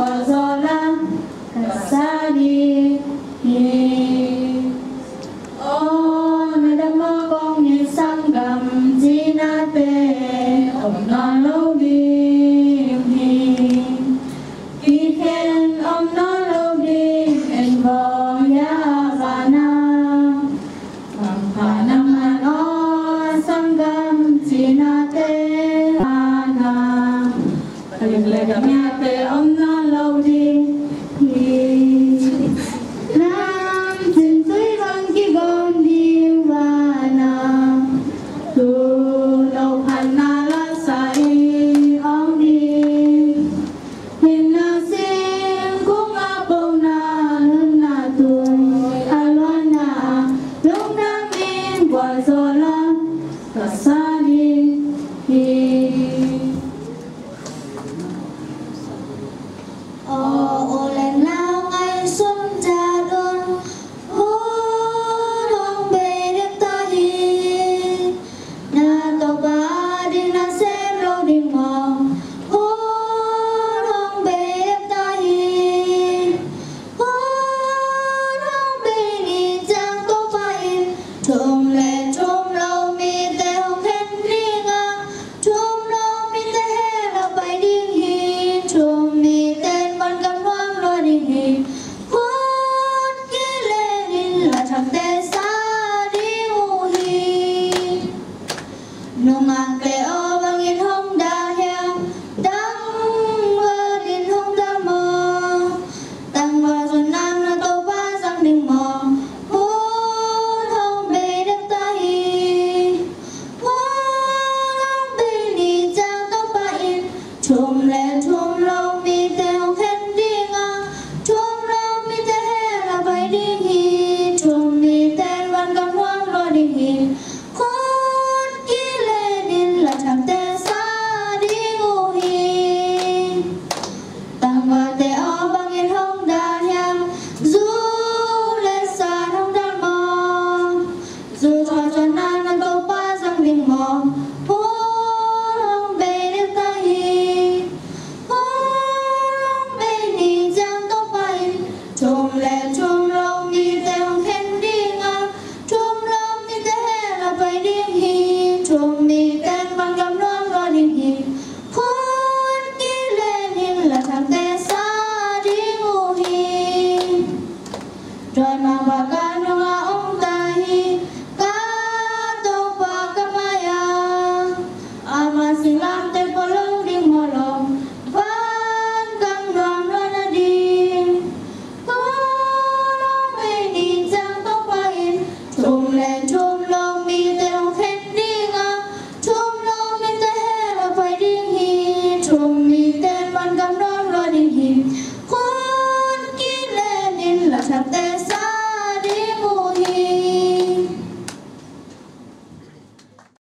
zola kasadi o nadama kong ni sanggam jinate om non lo đi đi khen om non lo đi en bo ya vana bằng phà nam an o sanggam jinate ana Hãy subscribe cho kênh Ghiền Mì Gõ để không bỏ lỡ những video hấp dẫn.